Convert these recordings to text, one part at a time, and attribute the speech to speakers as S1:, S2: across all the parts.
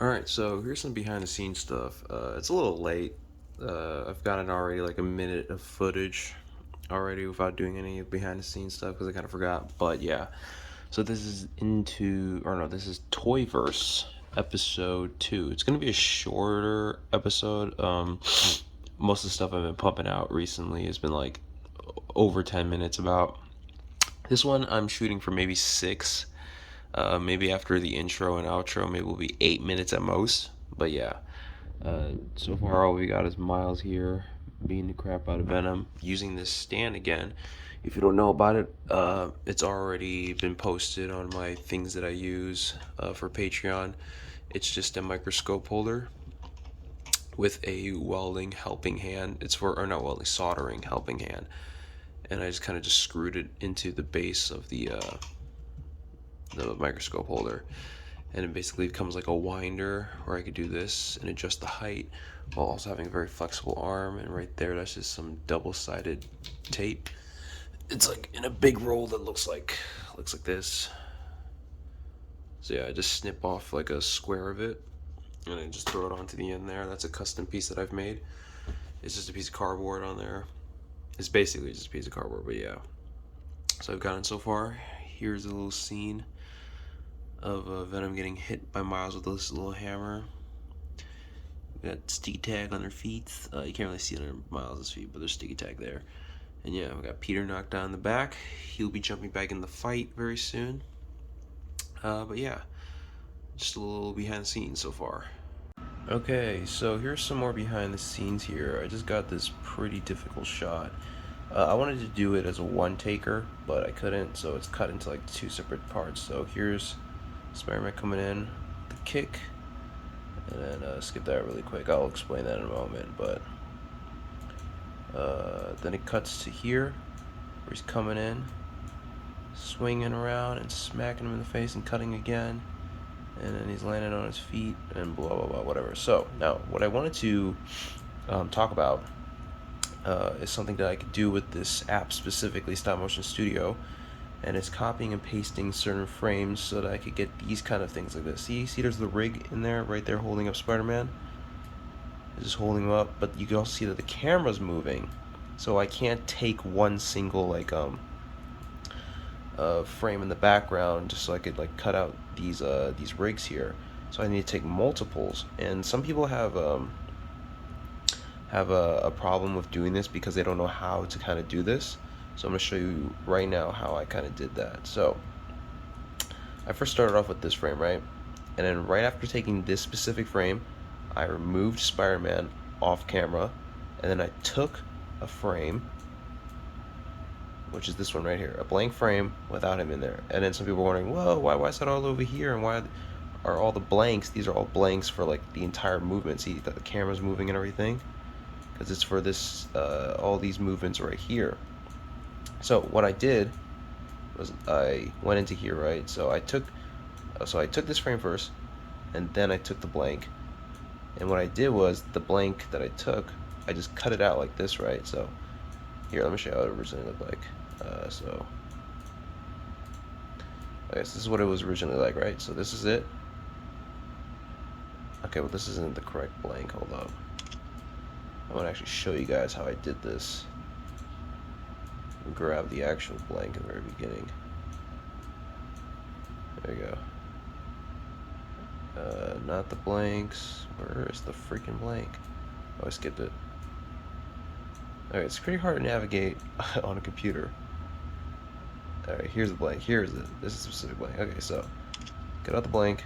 S1: Alright, so here's some behind the scenes stuff. It's a little late. I've gotten already like a minute of footage already without doing any behind the scenes stuff because I kind of forgot. But yeah, so this is Toyverse episode 2. It's gonna be a shorter episode. Most of the stuff I've been pumping out recently has been like over 10 minutes about. This one I'm shooting for maybe 6. Maybe after the intro and outro, maybe we'll be 8 minutes at most. But yeah, so far all we got is Miles here beating the crap out of Venom using this stand again. If you don't know about it, it's already been posted on my things that I use for Patreon. It's just a microscope holder with a welding helping hand. It's for, or not welding, soldering helping hand. And I just kind of just screwed it into the base of the microscope holder, and it basically becomes like a winder where I could do this and adjust the height while also having a very flexible arm. And right there, that's just some double-sided tape. It's like in a big roll that looks like this. So yeah, I just snip off like a square of it and I just throw it onto the end there. That's a custom piece that I've made. It's just a piece of cardboard on there. It's basically just a piece of cardboard, but yeah. So I've gotten so far. Here's a little scene of Venom getting hit by Miles with this little hammer. We got sticky tag on their feet. You can't really see it on Miles' feet, but there's sticky tag there. And yeah, we got Peter knocked down in the back. He'll be jumping back in the fight very soon. But yeah, just a little behind the scenes so far. Okay, so here's some more behind the scenes here. I just got this pretty difficult shot. I wanted to do it as a one taker, but I couldn't, so it's cut into like 2 separate parts. So here's Spider-Man coming in, the kick, and then skip that really quick. I'll explain that in a moment, but then it cuts to here, where he's coming in, swinging around and smacking him in the face and cutting again, and then he's landing on his feet and blah blah blah, whatever. So now what I wanted to talk about is something that I could do with this app, specifically Stop Motion Studio, and it's copying and pasting certain frames so that I could get these kind of things like this. See there's the rig in there, right there, holding up Spider-Man. It's just holding him up, but you can also see that the camera's moving, so I can't take one single frame in the background just so I could like cut out these rigs here. So I need to take multiples, and some people have a problem with doing this because they don't know how to kind of do this. So I'm going to show you right now how I kind of did that. So I first started off with this frame, right? And then right after taking this specific frame, I removed Spider-Man off camera, and then I took a frame, which is this one right here, a blank frame without him in there. And then some people are wondering, whoa, why is that all over here, and why are all the blanks? These are all blanks for like the entire movement. See that the camera's moving and everything, because it's for this all these movements right here. So what I did was I went into here, right? So I took this frame first, and then I took the blank. And what I did was the blank that I took, I just cut it out like this, right? So here, let me show you how it originally looked like. So I guess this is what it was originally like, right? So this is it. Okay, well this isn't the correct blank. Hold up. I want to actually show you guys how I did this. Grab the actual blank at the very beginning. There you go. Not the blanks. Where is the freaking blank? Oh, I skipped it. Alright, it's pretty hard to navigate on a computer. Alright, here's the blank. Here is it. This is a specific blank. Okay, so get out the blank.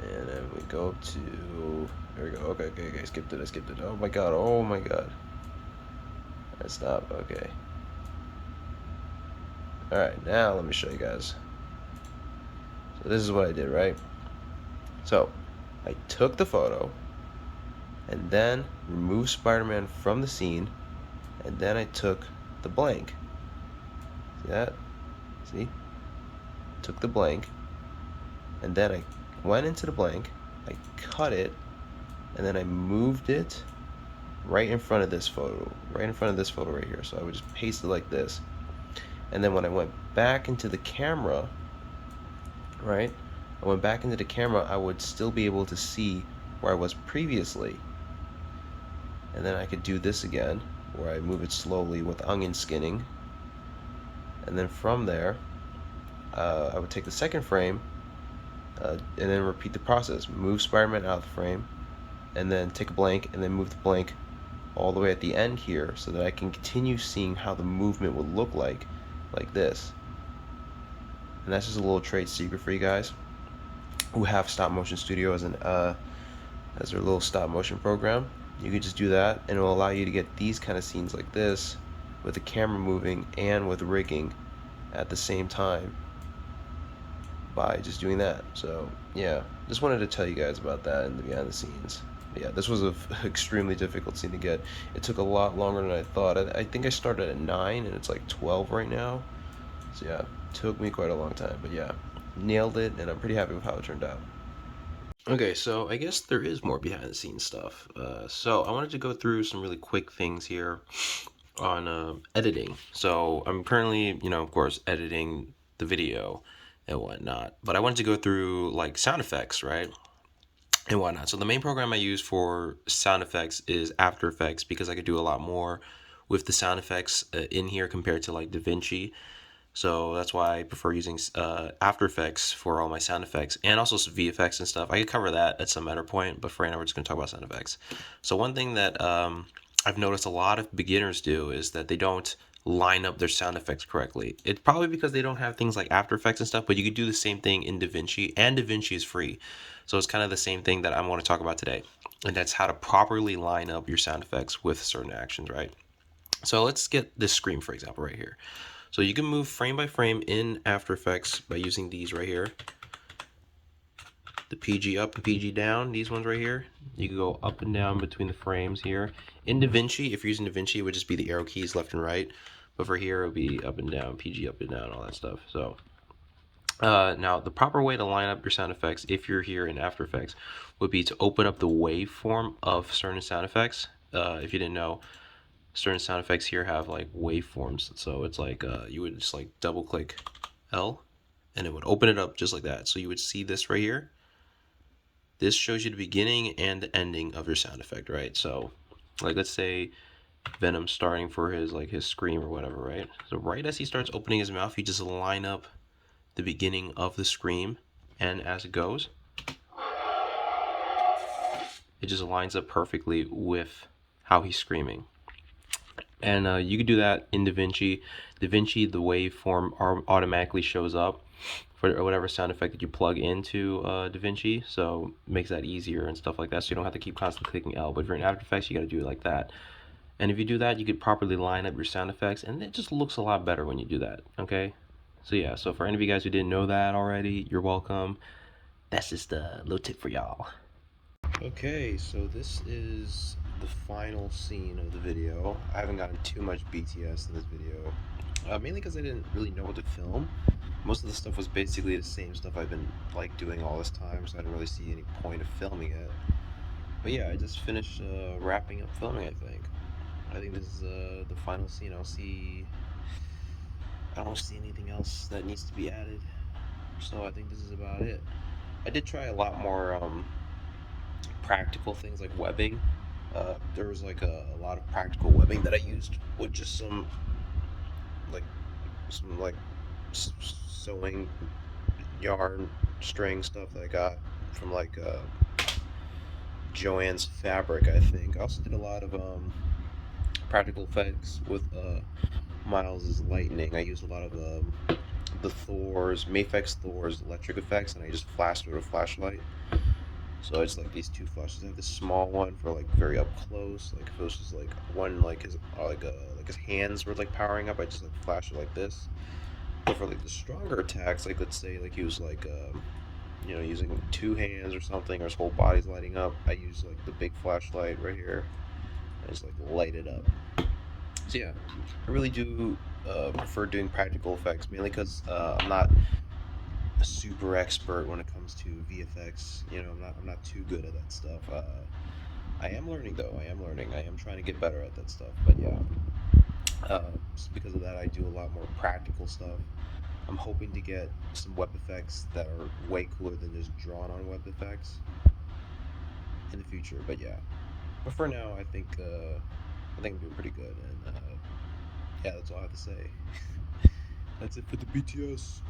S1: And then we go to... There we go. Okay, I skipped it. Oh my god. Alright, stop. Okay. Alright, now let me show you guys. So this is what I did, right? So, I took the photo, and then removed Spider-Man from the scene, and then I took the blank. See that? See? Took the blank, and then I went into the blank, I cut it, and then I moved it right in front of this photo right here. So I would just paste it like this, and then when I went back into the camera, right, I went back into the camera, I would still be able to see where I was previously. And then I could do this again, where I move it slowly with onion skinning. And then from there, I would take the second frame and then repeat the process. Move Spider-Man out of the frame, and then take a blank, and then move the blank all the way at the end here, so that I can continue seeing how the movement would look like this. And that's just a little trade secret for you guys who have Stop Motion Studio as their little stop motion program. You could just do that, and it will allow you to get these kind of scenes like this with the camera moving and with rigging at the same time by just doing that. So yeah, just wanted to tell you guys about that in the behind the scenes. But yeah, this was an extremely difficult scene to get. It took a lot longer than I thought. I think I started at 9 and it's like 12 right now. So yeah, it took me quite a long time, but yeah, nailed it, and I'm pretty happy with how it turned out. Okay, so I guess there is more behind the scenes stuff. So I wanted to go through some really quick things here on editing. So I'm currently, of course, editing the video and whatnot, but I wanted to go through like sound effects, right? And whatnot. So the main program I use for sound effects is After Effects, because I could do a lot more with the sound effects in here compared to like DaVinci. So that's why I prefer using After Effects for all my sound effects, and also some VFX and stuff. I could cover that at some later point, but for right now we're just going to talk about sound effects. So one thing that I've noticed a lot of beginners do is that they don't line up their sound effects correctly. It's probably because they don't have things like After Effects and stuff, but you could do the same thing in DaVinci, and DaVinci is free. So it's kind of the same thing that I want to talk about today, and that's how to properly line up your sound effects with certain actions, right? So let's get this scream, for example, right here. So you can move frame by frame in After Effects by using these right here. The PG up and PG down, these ones right here. You can go up and down between the frames here. In DaVinci, if you're using DaVinci, it would just be the arrow keys left and right. But for here, it would be up and down, PG up and down, all that stuff. So now the proper way to line up your sound effects, if you're here in After Effects, would be to open up the waveform of certain sound effects. If you didn't know, certain sound effects here have like waveforms, so it's like you would just like double click L and it would open it up just like that. So you would see this right here. This shows you the beginning and the ending of your sound effect, right? So like let's say Venom starting for his scream or whatever, right? So right as he starts opening his mouth, you just line up the beginning of the scream, and as it goes, it just lines up perfectly with how he's screaming. And you can do that in DaVinci. DaVinci, the waveform automatically shows up for whatever sound effect that you plug into DaVinci, so it makes that easier and stuff like that, so you don't have to keep constantly clicking L. But if you're in After Effects, you got to do it like that. And if you do that, you could properly line up your sound effects, and it just looks a lot better when you do that, okay? So yeah, so for any of you guys who didn't know that already, you're welcome. That's just a little tip for y'all. Okay, so this is the final scene of the video. I haven't gotten too much BTS in this video, mainly because I didn't really know what to film. Most of the stuff was basically the same stuff I've been doing all this time, so I didn't really see any point of filming it. But yeah, I just finished wrapping up filming, I think this is the final scene. I don't see anything else that needs to be added, so I think this is about it. I did try a lot more practical things like webbing. There was like a lot of practical webbing that I used with just some sewing yarn string stuff that I got from Joann's Fabric, I think. I also did a lot of practical effects with Miles's Lightning. I used a lot of the Mafex Thor's electric effects, and I just flashed with a flashlight. So it's like these two flashes. I have this small one for like very up close. Like if it was just like one his hands were like powering up, I just flash it like this. But for like the stronger attacks, like let's say he was using two hands or something, or his whole body's lighting up, I use like the big flashlight right here. I just light it up. So yeah, I really do prefer doing practical effects, mainly because I'm not a super expert when it comes to VFX. I'm not too good at that stuff. I am learning though. I am trying to get better at that stuff. But yeah, just because of that, I do a lot more practical stuff. I'm hoping to get some web effects that are way cooler than just drawn on web effects in the future. But yeah, but for now, I think I'm doing pretty good, and yeah, that's all I have to say. That's it for the BTS.